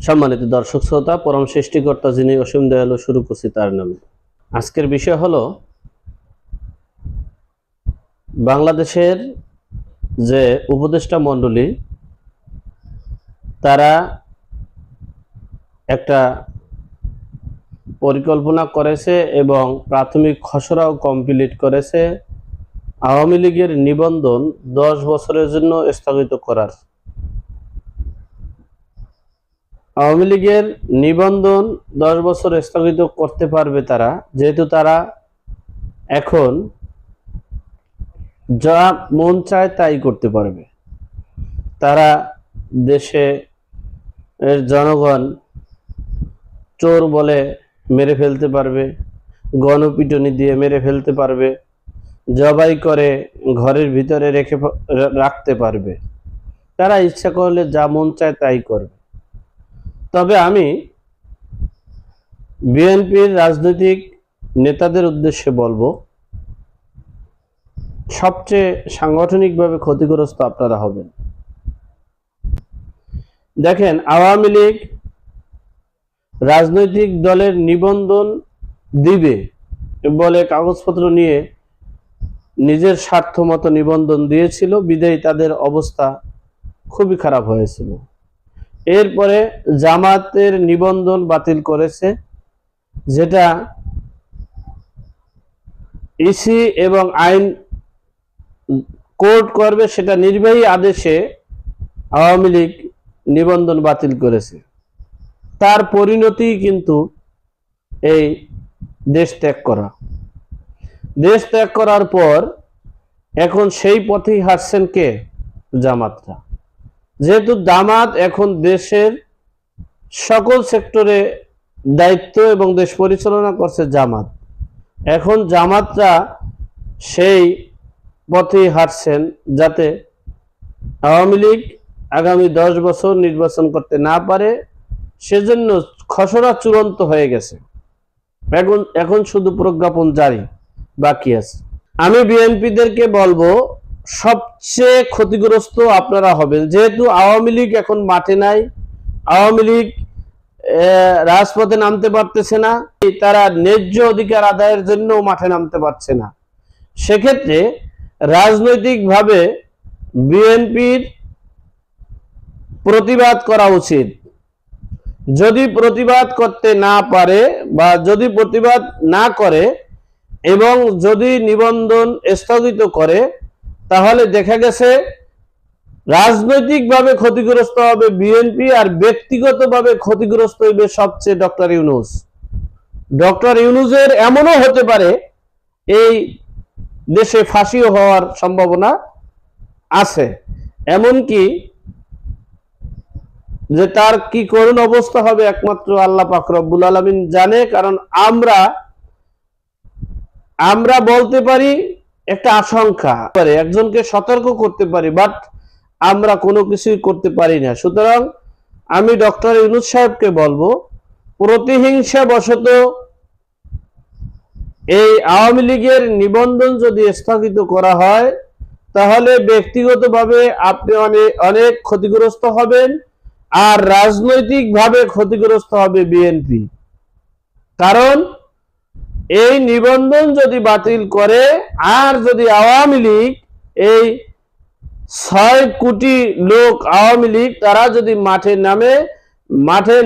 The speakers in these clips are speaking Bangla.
সম্মানিত দর্শক শ্রোতা, পরম সৃষ্টিকর্তা যিনি অসীম দয়ালু, শুরু করছি তার নামে। আজকের বিষয় হলো বাংলাদেশের যে উপদেষ্টা মণ্ডলী, তারা একটা পরিকল্পনা করেছে এবং প্রাথমিক খসড়াও কমপ্লিট করেছে আওয়ামী লীগের নিবন্ধন 10 বছরের জন্য স্থগিত করার। আওয়ামী লীগের নিবন্ধন 10 বছর স্থগিত করতে পারবে তারা, যেহেতু তারা এখন যা মন চায় তাই করতে পারবে। তারা দেশে জনগণ চোর বলে মেরে ফেলতে পারবে, গণপিটুনি দিয়ে মেরে ফেলতে পারবে, জবাই করে ঘরের ভিতরে রাখতে পারবে। তারা ইচ্ছা করলে যা মন চায় তাই করবে। তবে আমি বিএনপির রাজনৈতিক নেতাদের উদ্দেশ্যে বলবো, সবচেয়ে সাংগঠনিকভাবে ক্ষতিগ্রস্ত আপনারা হবেন। দেখেন, আওয়ামী লীগ রাজনৈতিক দলের নিবন্ধন দিবে বলে কাগজপত্র নিয়ে নিজের স্বার্থ মতো নিবন্ধন দিয়েছিল, বিদায়ী তাদের অবস্থা খুবই খারাপ হয়েছিল। এরপরে জামাতের নিবন্ধন বাতিল করেছে, যেটা ইসি এবং আইন কোর্ট করবে, সেটা নির্বাহী আদেশে আওয়ামী লীগ নিবন্ধন বাতিল করেছে। তার পরিণতি কিন্তু এই দেশ ত্যাগ করা। দেশ ত্যাগ করার পর এখন সেই পথেই হাঁটছেন কে? জামাতরা। যেহেতু জামাত এখন দেশের সকল সেক্টরে দায়িত্ব এবং দেশ পরিচালনা করছে জামাত, এখন জামাতরা সেই পথেই হাঁটছেন যাতে আওয়ামী লীগ আগামী 10 বছর নির্বাচন করতে না পারে। সেজন্য খসড়া চূড়ান্ত হয়ে গেছে, এখন শুধু প্রজ্ঞাপন জারি বাকি আছে। আমি বিএনপিদেরকে বলবো, সবচেয়ে ক্ষতিগ্রস্ত আপনারা হবেন। যেহেতু আওয়ামী লীগ এখন মাঠে নাই, আওয়ামী লীগ রাজপথে নামতে পারতেছে না, তারা ন্যায্য অধিকার আদায়ের জন্য মাঠে নামতে পারছে না। সেক্ষেত্রে রাজনৈতিকভাবে বিএনপির প্রতিবাদ করা উচিত। যদি প্রতিবাদ করতে না পারে বা যদি প্রতিবাদ না করে এবং যদি নিবন্ধন স্থগিত করে, তাহলে দেখা গেছে রাজনৈতিকভাবে ক্ষতিগ্রস্ত হবে বিএনপি, আর ব্যক্তিগতভাবে ক্ষতিগ্রস্ত হইবে সবচেয়ে ডক্টর ইউনূস। ডক্টর ইউনূসের এমনও হতে পারে এই দেশে ফাঁসিও হওয়ার সম্ভাবনা আছে। এমনকি যে তার কি করুণ অবস্থা হবে একমাত্র আল্লাহ পাক রব্বুল আলামিন জানে। কারণ আমরা বলতে পারি একটা আশঙ্কা, একজনকে সতর্ক করতে পারি, বাট আমরা কোনো কিছুই করতে পারি না। সুতরাং আমি ডক্টর ইউনূস সাহেবকে বলবো, প্রতিহিংসা বশত এই আওয়ামী লীগের নিবন্ধন যদি স্থগিত করা হয়, তাহলে ব্যক্তিগতভাবে আপনি অনেক ক্ষতিগ্রস্ত হবেন, আর রাজনৈতিকভাবে ক্ষতিগ্রস্ত হবে বিএনপি। কারণ এই নিবন্ধন যদি বাতিল করে, আর যদি আওয়ামী লীগ এই 6 কোটি লোক আওয়ামী লীগ তারা যদি মাঠে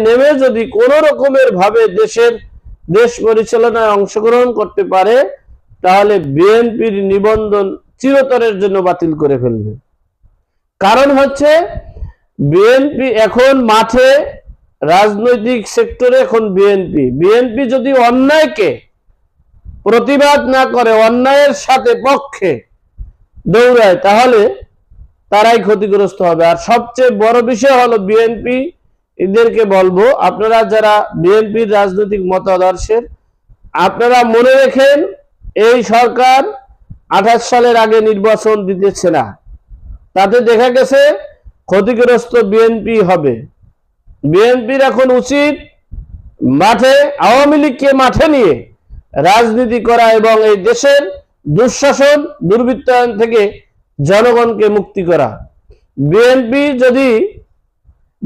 নেমে যদি কোনো রকমের ভাবে দেশ পরিচালনায় অংশগ্রহণ করতে পারে, তাহলে বিএনপির নিবন্ধন চিরতরের জন্য বাতিল করে ফেলবে। কারণ হচ্ছে বিএনপি এখন মাঠে, রাজনৈতিক সেক্টরে এখন বিএনপি যদি অন্যায়কে প্রতিবাদ না করে, অন্যায়ের সাথে পক্ষে দৌড়ায়, তাহলে তারাই ক্ষতিগ্রস্ত হবে। আর সবচেয়ে বড় বিষয় হলো বিএনপি এদেরকে বলবো, আপনারা যারা বিএনপির রাজনৈতিক মতাদর্শের, আপনারা মনে রেখেন এই সরকার 28 সালের আগে নির্বাচন দিতেছে না, তাতে দেখা গেছে ক্ষতিগ্রস্ত বিএনপি হবে। বিএনপির এখন উচিত মাঠে, আওয়ামী লীগকে মাঠে নিয়ে রাজনীতি করা এবং এই দেশের দুঃশাসন দুর্বৃত্তায়ন থেকে জনগণকে মুক্তি করা। বিএনপি যদি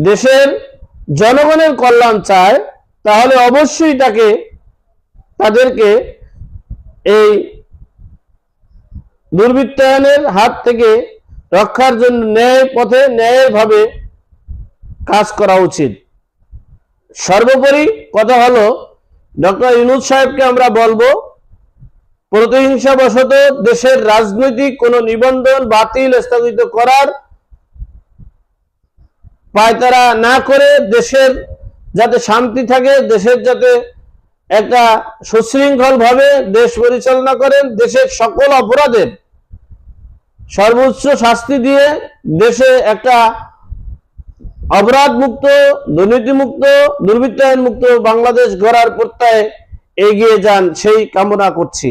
দেশের জনগণের কল্যাণ চায়, তাহলে অবশ্যই তাদেরকে এই দুর্বৃত্তায়নের হাত থেকে রক্ষার জন্য ন্যায় পথে ন্যায়ের ভাবে কাজ করা উচিত। সর্বোপরি কথা হলো, ডক্টর ইউনূস সাহেবকে আমরা বলবো, প্রতিহিংসাবশত দেশের রাজনৈতিক কোন নিবন্ধন বাতিল স্থগিত করার পায়তারা না করে দেশের যাতে শান্তি থাকে, দেশের যাতে একটা সুশৃঙ্খল ভাবে দেশ পরিচালনা করেন, দেশের সকল অপরাধের সর্বোচ্চ শাস্তি দিয়ে দেশে একটা অপরাধ মুক্ত, দুর্নীতি মুক্ত, দুর্বৃত্তায়ন মুক্ত বাংলাদেশ গড়ার প্রত্যয়ে এগিয়ে যান, সেই কামনা করছি।